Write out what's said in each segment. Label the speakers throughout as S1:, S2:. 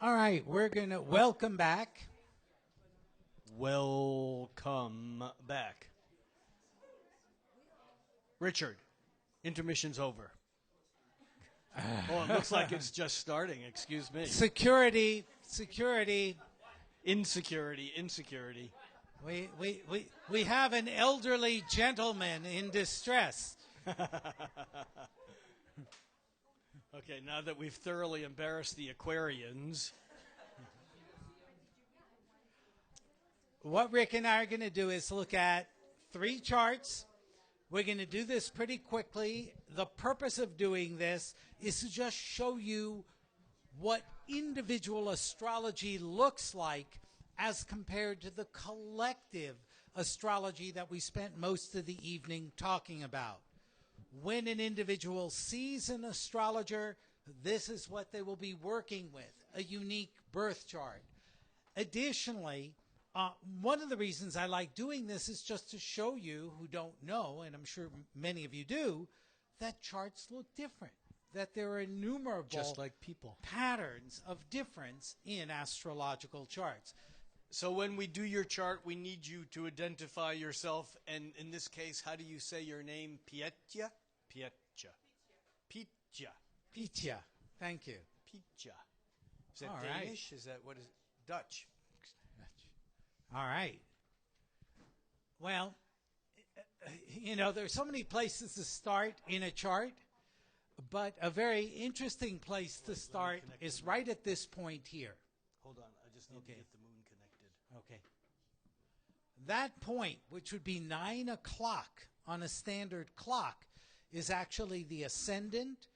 S1: All right, we're going to welcome back.
S2: Welcome back. Richard, intermission's over. Oh, it looks like it's just starting. Excuse me.
S1: Security.
S2: Insecurity.
S1: We have an elderly gentleman in distress.
S2: Okay, now that we've thoroughly embarrassed the Aquarians.
S1: What Rick and I are going to do is look at 3 charts. We're going to do this pretty quickly. The purpose of doing this is to just show you what individual astrology looks like as compared to the collective astrology that we spent most of the evening talking about. When an individual sees an astrologer, this is what they will be working with, a unique birth chart. Additionally, one of the reasons I like doing this is just to show you who don't know, and I'm sure many of you do, that charts look different, that there are innumerable
S2: Just like people.
S1: patterns of difference in astrological charts.
S2: So when we do your chart, we need you to identify yourself, and in this case, how do you say your name? Pietja? Pietja. Pietja.
S1: Pitya. Thank you.
S2: Pietja. Is that
S1: All right.
S2: Danish? Is that what is Dutch?
S1: All right. Well, there's so many places to start in a chart, but a very interesting place to start is right at this point here.
S2: Hold on, I just need to get the moon connected.
S1: Okay. That point, which would be 9 o'clock on a standard clock, is actually the ascendant,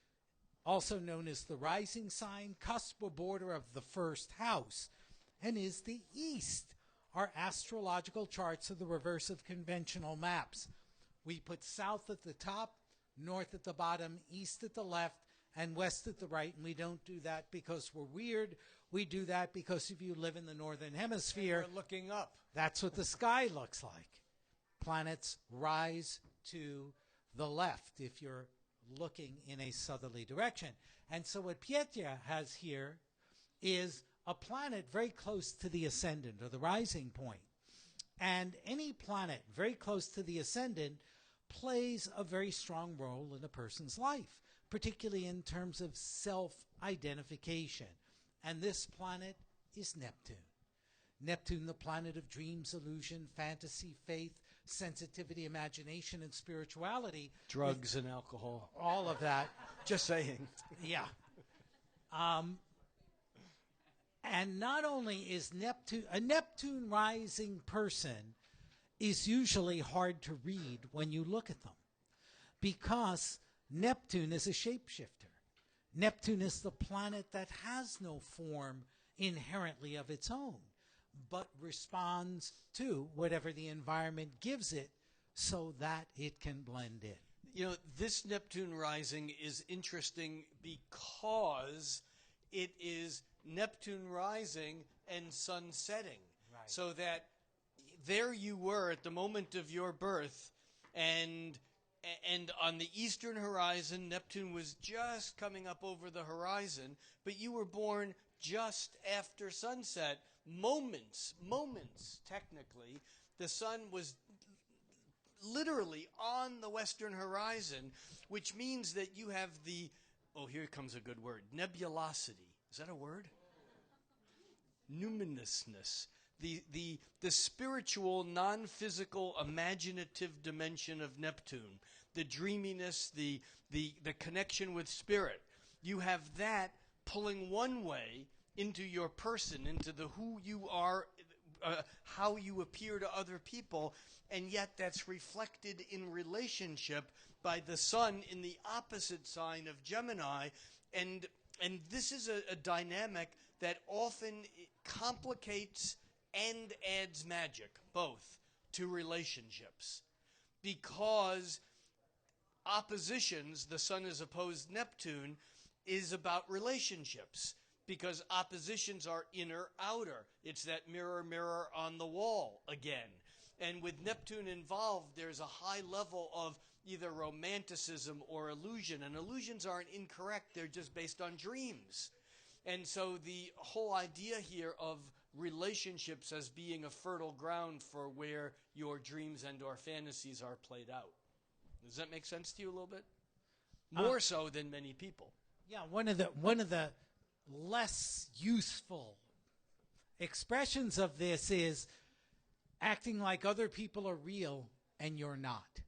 S1: also known as the rising sign, cusp or border of the first house, and is the east. Our astrological charts are the reverse of conventional maps. We put south at the top, north at the bottom, east at the left, and west at the right. And we don't do that because we're weird. We do that because if you live in the northern hemisphere,
S2: And we're looking up.
S1: that's what the sky looks like. Planets rise to the left if you're looking in a southerly direction. And so what Pietja has here is a planet very close to the ascendant or the rising point. And any planet very close to the ascendant plays a very strong role in a person's life, particularly in terms of self-identification. And this planet is Neptune. Neptune, the planet of dreams, illusion, fantasy, faith, sensitivity, imagination, and spirituality.
S2: Drugs and alcohol.
S1: All of that.
S2: Just saying.
S1: Yeah. And not only is a Neptune rising person is usually hard to read when you look at them because Neptune is a shapeshifter. Neptune is the planet that has no form inherently of its own, but responds to whatever the environment gives it so that it can blend in.
S2: You know, this Neptune rising is interesting because it is Neptune rising and sun setting.
S1: Right.
S2: So that there you were at the moment of your birth, and on the eastern horizon, Neptune was just coming up over the horizon, but you were born just after sunset, moments, technically. The sun was literally on the western horizon, which means that you have the, oh, here comes a good word, nebulosity. Is that a word? Numinousness. The spiritual, non-physical, imaginative dimension of Neptune. The dreaminess, the connection with spirit. You have that pulling one way into your person, into the who you are, how you appear to other people, and yet that's reflected in relationship by the sun in the opposite sign of Gemini, and this is a dynamic that often complicates and adds magic, both, to relationships. Because oppositions, the sun is opposed Neptune, is about relationships. Because oppositions are inner, outer. It's that mirror, mirror on the wall again. And with Neptune involved, there's a high level of either romanticism or illusion. And illusions aren't incorrect, they're just based on dreams. And so the whole idea here of relationships as being a fertile ground for where your dreams and or fantasies are played out. Does that make sense to you a little bit? More so than many people.
S1: Yeah, one of the less useful expressions of this is acting like other people are real and you're not.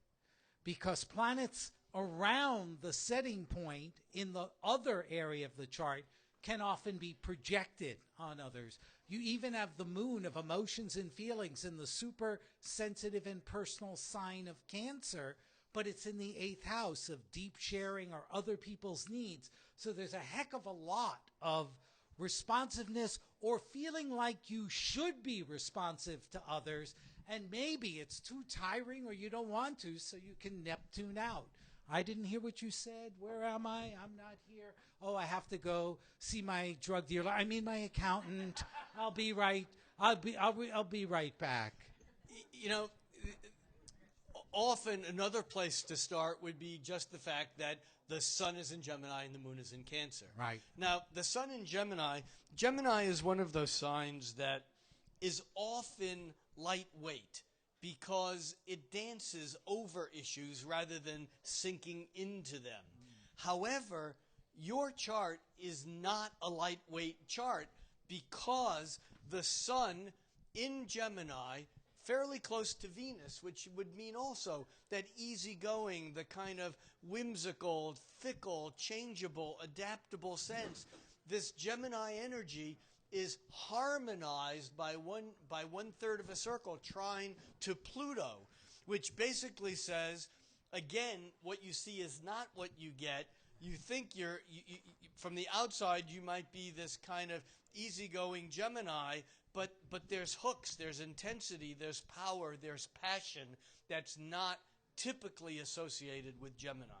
S1: Because planets around the setting point in the other area of the chart can often be projected on others. You even have the moon of emotions and feelings in the super sensitive and personal sign of Cancer, but it's in the 8th house of deep sharing or other people's needs. So there's a heck of a lot of responsiveness or feeling like you should be responsive to others, and maybe it's too tiring or you don't want to, so you can Neptune out. I didn't hear what you said. Where am I? I'm not here. Oh, I have to go see my drug dealer. I mean my accountant. I'll be right back.
S2: You know, often another place to start would be just the fact that the sun is in Gemini and the moon is in Cancer.
S1: Right.
S2: Now, the sun in Gemini is one of those signs that is often lightweight because it dances over issues rather than sinking into them. However, your chart is not a lightweight chart because the sun in Gemini, fairly close to Venus, which would mean also that easygoing, the kind of whimsical, fickle, changeable, adaptable sense. This Gemini energy is harmonized by one third of a circle trine to Pluto, which basically says, again, what you see is not what you get. You think from the outside you might be this kind of easygoing Gemini, but there's hooks, there's intensity, there's power, there's passion that's not typically associated with Gemini.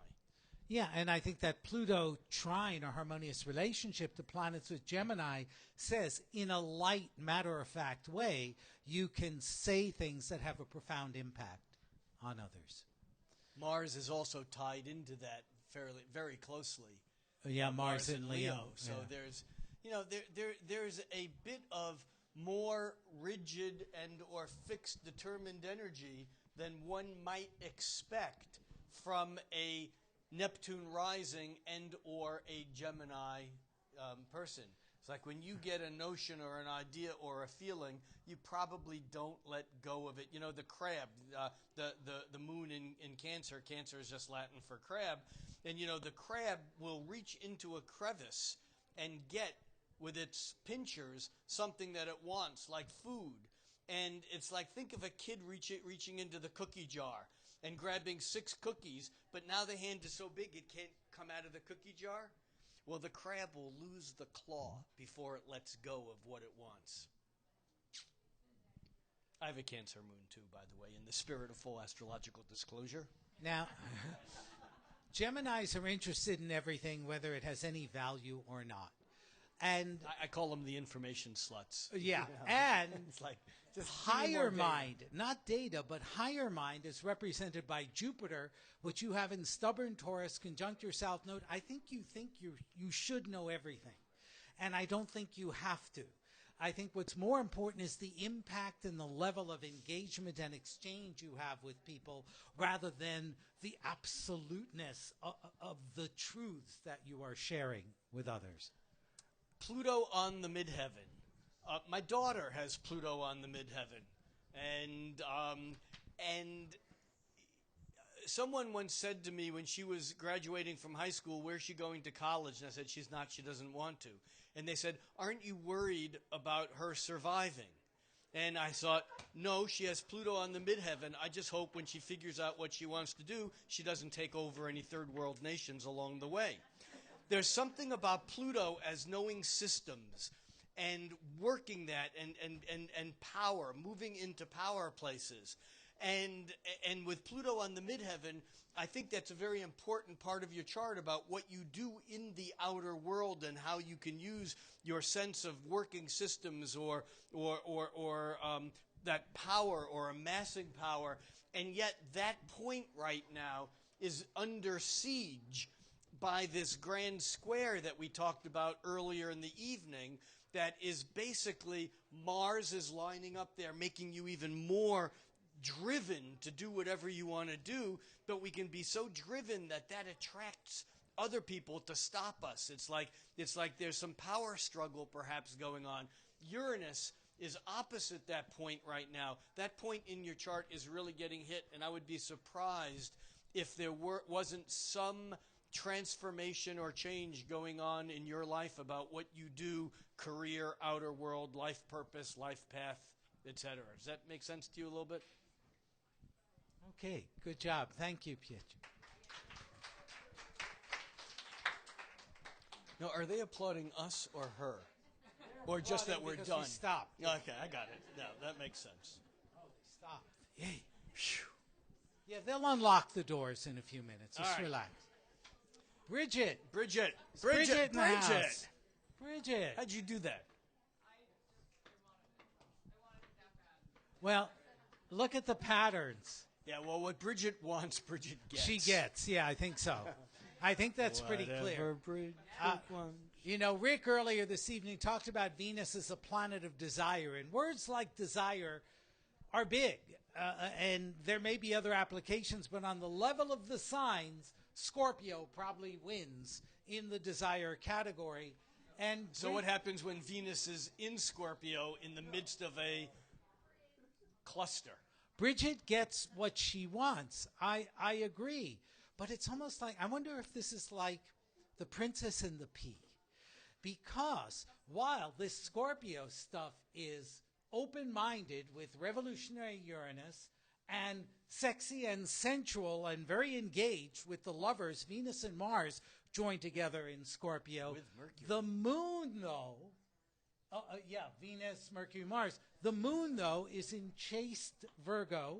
S1: Yeah, and I think that Pluto trine or harmonious relationship to planets with Gemini says in a light, matter-of-fact way, you can say things that have a profound impact on others.
S2: Mars is also tied into that very closely.
S1: Yeah, Mars in Leo.
S2: So there's a bit of more rigid and or fixed determined energy than one might expect from a Neptune rising and or a Gemini person. It's like when you get a notion or an idea or a feeling, you probably don't let go of it. You know, the crab, the moon in Cancer. Cancer is just Latin for crab. And, you know, the crab will reach into a crevice and get, with its pinchers, something that it wants, like food. And it's like, think of a kid reaching into the cookie jar and grabbing 6 cookies, but now the hand is so big it can't come out of the cookie jar. Well, the crab will lose the claw before it lets go of what it wants. I have a Cancer moon, too, by the way, in the spirit of full astrological disclosure.
S1: Now, Geminis are interested in everything, whether it has any value or not. And
S2: I call them the information sluts.
S1: Yeah, and
S2: it's like just
S1: higher mind, not data, but higher mind is represented by Jupiter, which you have in stubborn Taurus, conjunct your South Node. I think you should know everything, and I don't think you have to. I think what's more important is the impact and the level of engagement and exchange you have with people rather than the absoluteness of the truths that you are sharing with others.
S2: Pluto on the midheaven. My daughter has Pluto on the midheaven, and someone once said to me when she was graduating from high school, "Where's she going to college?" And I said, "She's not. She doesn't want to." And they said, "Aren't you worried about her surviving?" And I thought, no, she has Pluto on the midheaven. I just hope when she figures out what she wants to do, she doesn't take over any third world nations along the way. There's something about Pluto as knowing systems and working that and power, moving into power places. And with Pluto on the midheaven, I think that's a very important part of your chart about what you do in the outer world and how you can use your sense of working systems or that power or amassing power. And yet that point right now is under siege by this grand square that we talked about earlier in the evening, that is basically Mars is lining up there, making you even more driven to do whatever you want to do, but we can be so driven that that attracts other people to stop us. It's like there's some power struggle perhaps going on. Uranus is opposite that point right now. That point in your chart is really getting hit, and I would be surprised if there wasn't some transformation or change going on in your life about what you do, career, outer world, life purpose, life path, etc. Does that make sense to you a little bit?
S1: Okay, good job. Thank you, Pietro.
S2: Now, are they applauding us or her? Or just that we're done?
S1: Stop.
S2: Okay, I got it. No, that makes sense.
S1: Oh, they stopped. Yay. Phew. Yeah, they'll unlock the doors in a few minutes. Just relax. Bridget.
S2: Bridget.
S1: Bridget. Bridget.
S2: How'd you do that?
S1: Well, look at the patterns.
S2: Yeah, well, what Bridget wants, Bridget gets.
S1: She gets. Yeah, I think so. I think that's pretty clear.
S2: Bridget wants.
S1: You know, Rick earlier this evening talked about Venus as a planet of desire, and words like desire are big, and there may be other applications, but on the level of the signs, Scorpio probably wins in the desire category. And
S2: so what happens when Venus is in Scorpio in the midst of a cluster?
S1: Bridget gets what she wants. I agree. But it's almost like, I wonder if this is like The Princess and the Pea. Because while this Scorpio stuff is open-minded with revolutionary Uranus and sexy and sensual and very engaged with the lovers, Venus and Mars joined together in Scorpio.
S2: With Mercury.
S1: The moon, though, Venus, Mercury, Mars. The moon, though, is in chaste Virgo,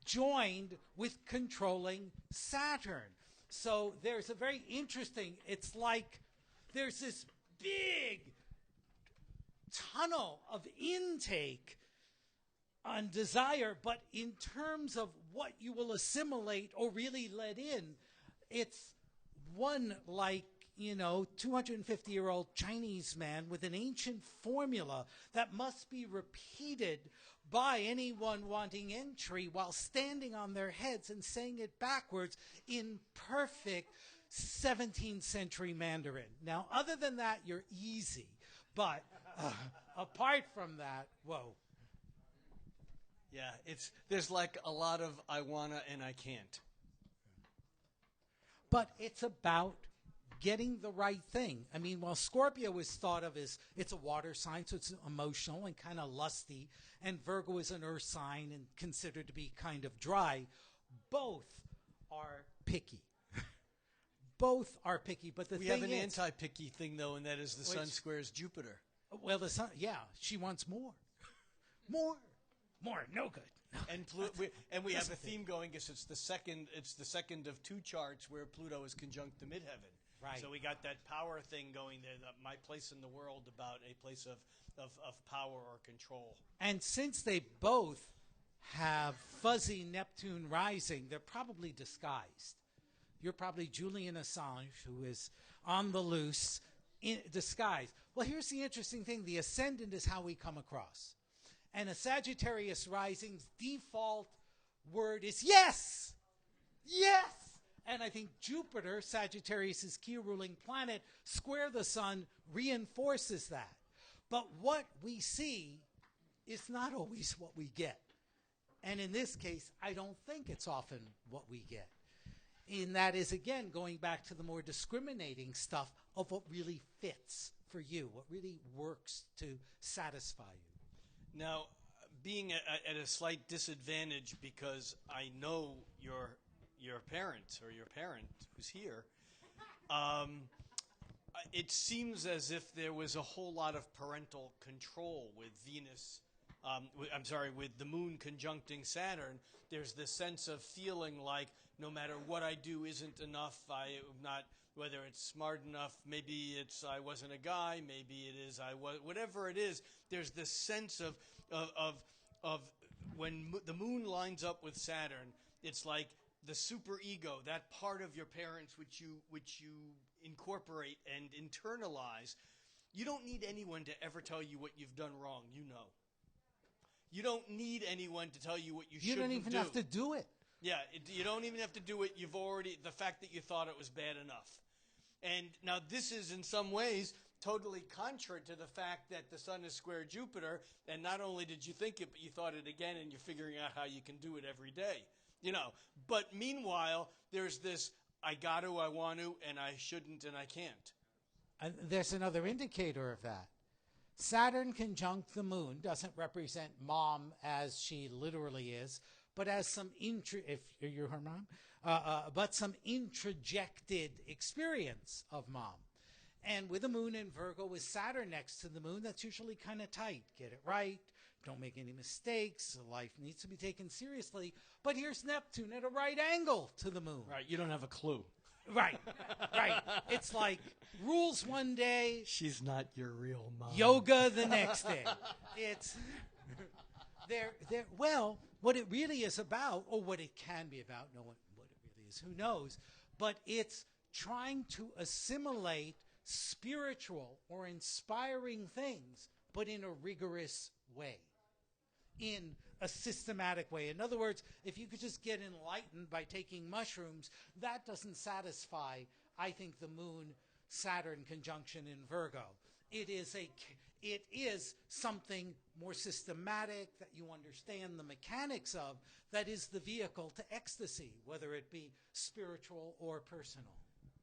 S1: joined with controlling Saturn. So there's a very interesting, it's like there's this big tunnel of intake on desire, but in terms of what you will assimilate or really let in, it's one like, 250-year-old Chinese man with an ancient formula that must be repeated by anyone wanting entry while standing on their heads and saying it backwards in perfect 17th century Mandarin. Now, other than that, you're easy. But apart from that, whoa.
S2: Yeah, there's like a lot of I wanna and I can't.
S1: But it's about getting the right thing. I mean, while Scorpio is thought of as, it's a water sign, so it's emotional and kind of lusty, and Virgo is an earth sign and considered to be kind of dry, both are picky. Both are picky, but
S2: we have an anti-picky thing, though, and that is the sun squares Jupiter.
S1: Well, the sun, she wants more. More, no good.
S2: And we have a theme going because it's the second of two charts where Pluto is conjunct the midheaven.
S1: Right.
S2: So we got that power thing going there, my place in the world, about a place of power or control.
S1: And since they both have fuzzy Neptune rising, they're probably disguised. You're probably Julian Assange, who is on the loose, in disguise. Well, here's the interesting thing. The ascendant is how we come across. And a Sagittarius rising's default word is yes! Yes! And I think Jupiter, Sagittarius' key ruling planet, square the sun, reinforces that. But what we see is not always what we get. And in this case, I don't think it's often what we get. And that is, again, going back to the more discriminating stuff of what really fits for you, what really works to satisfy you.
S2: Now, being at a slight disadvantage because I know your parents or your parent who's here, it seems as if there was a whole lot of parental control with Venus. With the moon conjuncting Saturn. There's this sense of feeling like no matter what I do isn't enough. Whether it's smart enough, maybe it's I wasn't a guy, maybe it is I was, whatever it is. There's this sense of when the moon lines up with Saturn, it's like the superego, that part of your parents which you incorporate and internalize, you don't need anyone to ever tell you what you've done wrong. You know. You don't need anyone to tell you what you shouldn't do.
S1: You don't even have to do it.
S2: Yeah, you don't even have to do it. You've already, the fact that you thought it was bad enough. And now this is in some ways totally contrary to the fact that the sun is square Jupiter, and not only did you think it, but you thought it again, and you're figuring out how you can do it every day. You know, but meanwhile, there's this, I got to, I want to, and I shouldn't, and I can't.
S1: And there's another indicator of that. Saturn conjunct the moon doesn't represent mom as she literally is, but as some if you're her mom, but some introjected experience of mom. And with the moon in Virgo, with Saturn next to the moon, that's usually kind of tight. Get it right. Don't make any mistakes. Life needs to be taken seriously. But here's Neptune at a right angle to the moon.
S2: Right. You don't have a clue.
S1: Right. Right. It's like rules one day.
S2: She's not your real mom.
S1: Yoga the next day. It's well, what it really is about, or what it can be about, no one, what it really is, who knows, but it's trying to assimilate spiritual or inspiring things, but in a rigorous way, in a systematic way. In other words, if you could just get enlightened by taking mushrooms, that doesn't satisfy, I think, the moon-Saturn conjunction in Virgo. It is something more systematic that you understand the mechanics of, that is the vehicle to ecstasy, whether it be spiritual or personal.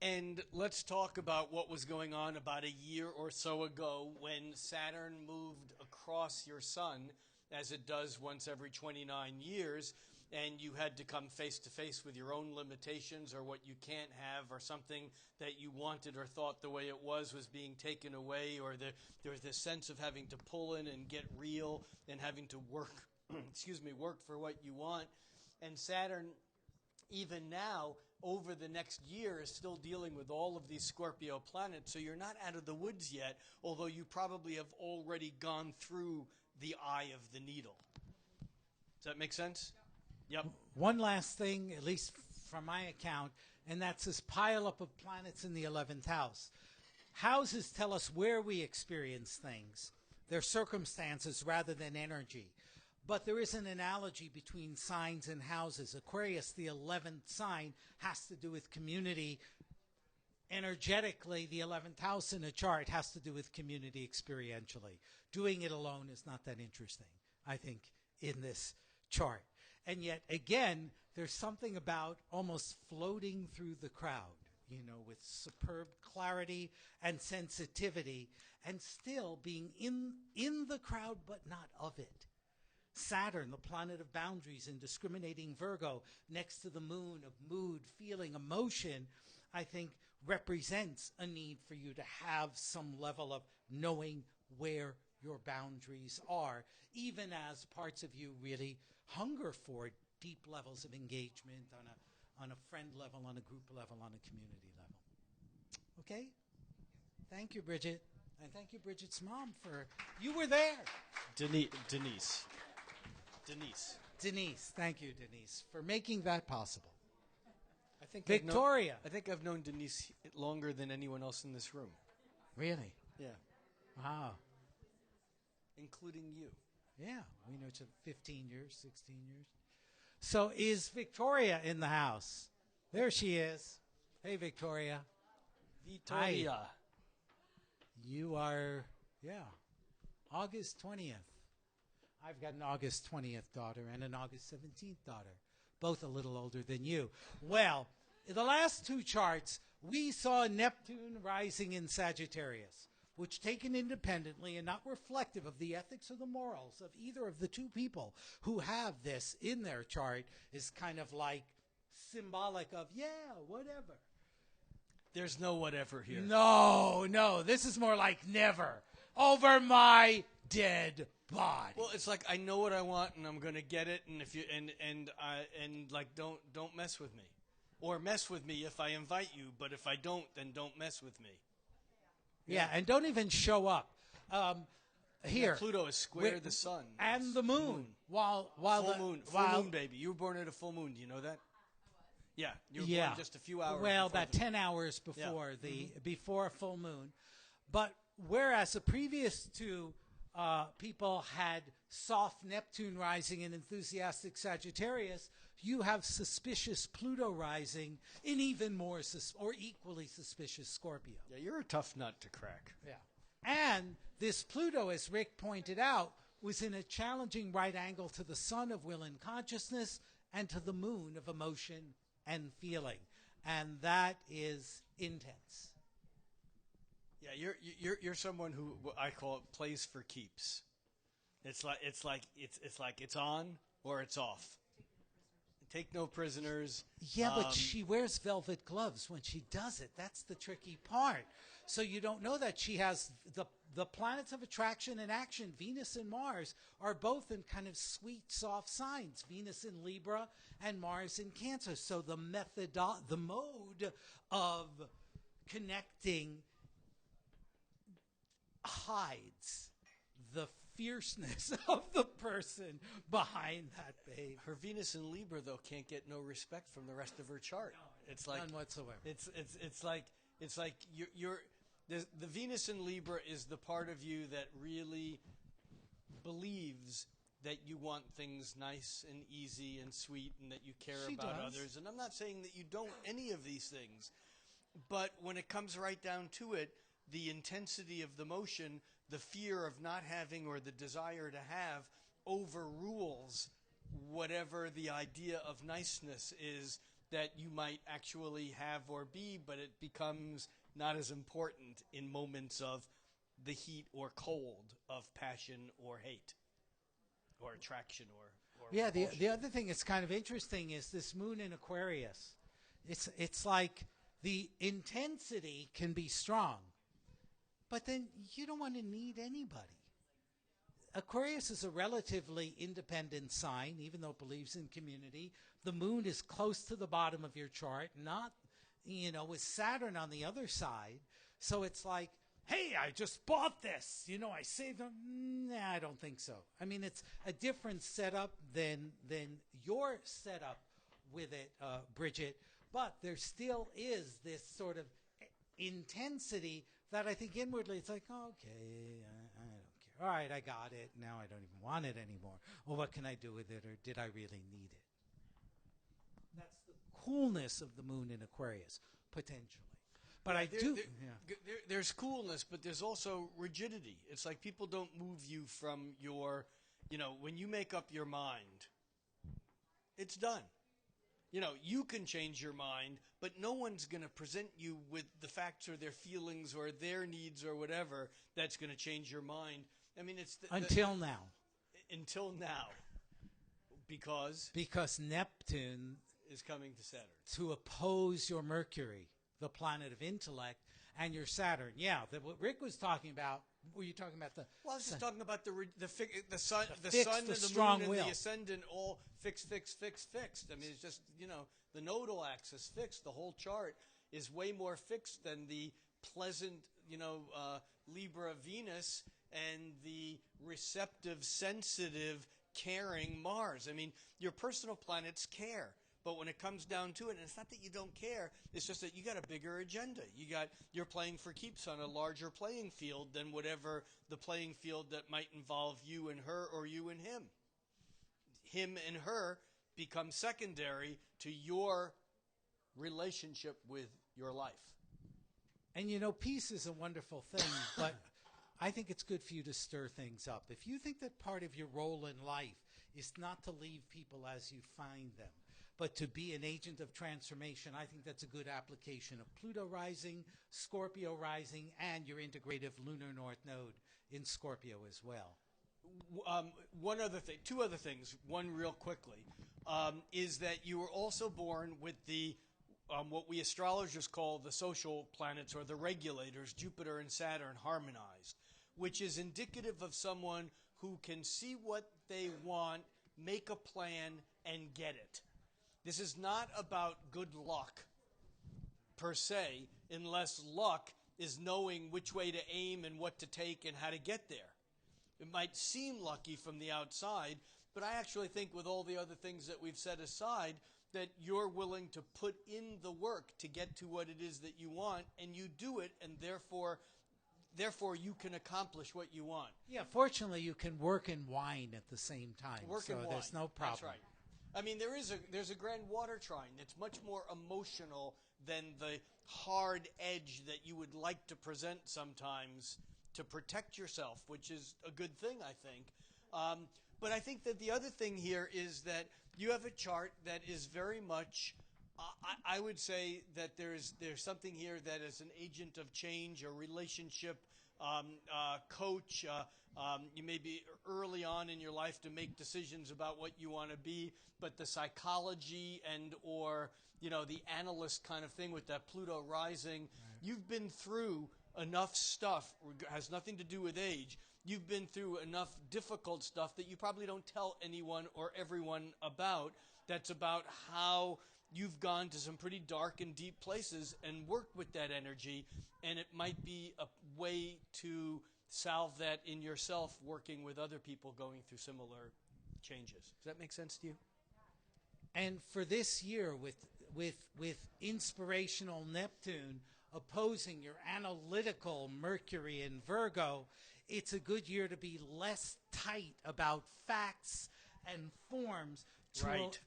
S2: And let's talk about what was going on about a year or so ago when Saturn moved across your sun, as it does once every 29 years, and you had to come face to face with your own limitations or what you can't have, or something that you wanted or thought the way it was being taken away, or there was this sense of having to pull in and get real and having to work, work for what you want. And Saturn, even now, over the next year, is still dealing with all of these Scorpio planets, so you're not out of the woods yet, although you probably have already gone through the eye of the needle. Does that make sense? Yep.
S1: One last thing, at least from my account, and that's this pileup of planets in the 11th house. Houses tell us where we experience things. They're circumstances rather than energy. But there is an analogy between signs and houses. Aquarius, the 11th sign, has to do with community. Energetically, the 11th house in a chart has to do with community experientially. Doing it alone is not that interesting, I think, in this chart. And yet, again, there's something about almost floating through the crowd, with superb clarity and sensitivity, and still being in the crowd but not of it. Saturn, the planet of boundaries and discriminating Virgo, next to the moon of mood, feeling, emotion, I think represents a need for you to have some level of knowing where your boundaries are, even as parts of you really hunger for deep levels of engagement on a friend level, on a group level, on a community level. Okay? Thank you, Bridget. And thank you, Bridget's mom, you were there.
S2: Denise.
S1: Thank you, Denise, for making that possible.
S2: I think
S1: Victoria.
S2: I think I've known Denise longer than anyone else in this room.
S1: Really?
S2: Yeah.
S1: Wow.
S2: Including you.
S1: Yeah, we know each other 15 years, 16 years. So is Victoria in the house? There she is. Hey, Victoria.
S2: Victoria.
S1: Hi. You are, August 20th. I've got an August 20th daughter and an August 17th daughter, both a little older than you. Well, in the last two charts, we saw Neptune rising in Sagittarius, which, taken independently and not reflective of the ethics or the morals of either of the two people who have this in their chart, is kind of like symbolic of, whatever.
S2: There's no whatever here.
S1: No, this is more like never. Over my dead body.
S2: Well, it's like, I know what I want and I'm going to get it, and if you don't mess with me. Or mess with me if I invite you, but if I don't, then don't mess with me.
S1: Yeah, and don't even show up. Here,
S2: Pluto is square the sun
S1: and the moon. While
S2: full moon, baby. You were born at a full moon. Do you know that? Yeah, you were born just a few hours.
S1: Well,
S2: before
S1: about 10 hours before
S2: Mm-hmm.
S1: before a full moon. But whereas the previous two people had soft Neptune rising and enthusiastic Sagittarius, you have suspicious Pluto rising in even more or equally suspicious Scorpio.
S2: Yeah, you're a tough nut to crack.
S1: Yeah. And this Pluto, as Rick pointed out, was in a challenging right angle to the sun of will and consciousness and to the moon of emotion and feeling. And that is intense.
S2: Yeah, you're someone who I call it plays for keeps. It's like it's on or it's off. Take no prisoners.
S1: Yeah, but she wears velvet gloves when she does it. That's the tricky part. So you don't know that she has the planets of attraction and action, Venus and Mars, are both in kind of sweet, soft signs. Venus in Libra and Mars in Cancer. So the mode of connecting hides the fierceness of the person behind that babe.
S2: Her Venus in Libra though can't get no respect from the rest of her chart. It's like
S1: none whatsoever.
S2: It's like you're the Venus in Libra is the part of you that really believes that you want things nice and easy and sweet and that you care
S1: She
S2: about
S1: does.
S2: others. And I'm not saying that you don't any of these things. But when it comes right down to it, the intensity of the motion, the fear of not having or the desire to have overrules whatever the idea of niceness is that you might actually have or be, but it becomes not as important in moments of the heat or cold of passion or hate or attraction or
S1: Yeah,
S2: repulsion.
S1: the other thing that's kind of interesting is this moon in Aquarius. It's like the intensity can be strong, but then you don't want to need anybody. Aquarius is a relatively independent sign, even though it believes in community. The moon is close to the bottom of your chart, not, with Saturn on the other side. So it's like, hey, I just bought this. I saved them. Nah, I don't think so. I mean, it's a different setup than your setup with it, Bridget. But there still is this sort of intensity that I think inwardly it's like, okay, I don't care. All right, I got it. Now I don't even want it anymore. Well, what can I do with it, or did I really need it? That's the coolness of the moon in Aquarius, potentially. But
S2: there's coolness, but there's also rigidity. It's like people don't move you from your, when you make up your mind, it's done. You can change your mind, but no one's going to present you with the facts or their feelings or their needs or whatever that's going to change your mind. I mean, it's
S1: until now.
S2: Until now, because
S1: Neptune
S2: is coming to Saturn
S1: to oppose your Mercury, the planet of intellect, and your Saturn. Yeah, what Rick was talking about. Were you talking about the?
S2: Well, I was just talking about the sun, the
S1: fixed,
S2: sun,
S1: the
S2: and the
S1: strong
S2: moon,
S1: will.
S2: and the ascendant all fixed. I mean, it's just the nodal axis fixed. The whole chart is way more fixed than the pleasant Libra Venus and the receptive, sensitive, caring Mars. I mean, your personal planets care. But when it comes down to it, and it's not that you don't care, it's just that you got a bigger agenda. You're playing for keeps on a larger playing field than whatever the playing field that might involve you and her or you and him. Him and her become secondary to your relationship with your life.
S1: And peace is a wonderful thing, but I think it's good for you to stir things up. If you think that part of your role in life is not to leave people as you find them, but to be an agent of transformation, I think that's a good application of Pluto rising, Scorpio rising, and your integrative lunar north node in Scorpio as well.
S2: One other thing, two other things. One real quickly is that you were also born with the what we astrologers call the social planets or the regulators, Jupiter and Saturn, harmonized, which is indicative of someone who can see what they want, make a plan, and get it. This is not about good luck, per se, unless luck is knowing which way to aim and what to take and how to get there. It might seem lucky from the outside, but I actually think with all the other things that we've set aside, that you're willing to put in the work to get to what it is that you want, and you do it, and therefore you can accomplish what you want.
S1: Yeah, fortunately, you can work and wine at the same time, so there's no problem.
S2: That's right. I mean, there's a grand water trine that's much more emotional than the hard edge that you would like to present sometimes to protect yourself, which is a good thing, I think. But I think that the other thing here is that you have a chart that is very much, I would say that there's something here that is an agent of change, a relationship coach. You may be early on in your life to make decisions about what you want to be, but the psychology and or the analyst kind of thing with that Pluto rising, right. You've been through enough stuff, has nothing to do with age. You've been through enough difficult stuff that you probably don't tell anyone or everyone about. That's about how you've gone to some pretty dark and deep places and worked with that energy, and it might be a way to salve that in yourself, working with other people going through similar changes. Does that make sense to you?
S1: And for this year, with inspirational Neptune opposing your analytical Mercury in Virgo, it's a good year to be less tight about facts and forms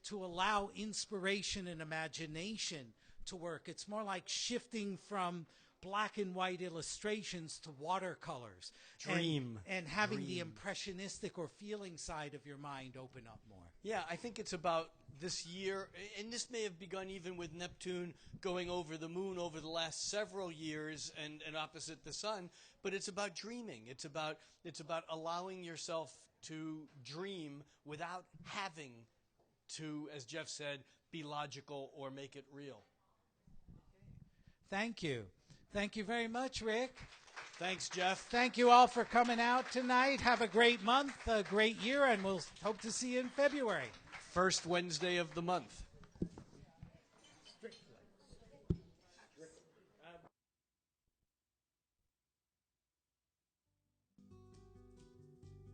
S1: to allow inspiration and imagination to work. It's more like shifting from black and white illustrations to watercolors. And having the impressionistic or feeling side of your mind open up more.
S2: Yeah, I think it's about this year, and this may have begun even with Neptune going over the moon over the last several years and opposite the sun, but it's about dreaming. It's about allowing yourself to dream without having to, as Jeff said, be logical or make it real.
S1: Thank you. Thank you very much, Rick.
S2: Thanks, Jeff.
S1: Thank you all for coming out tonight. Have a great month, a great year, and we'll hope to see you in February.
S2: First Wednesday of the month.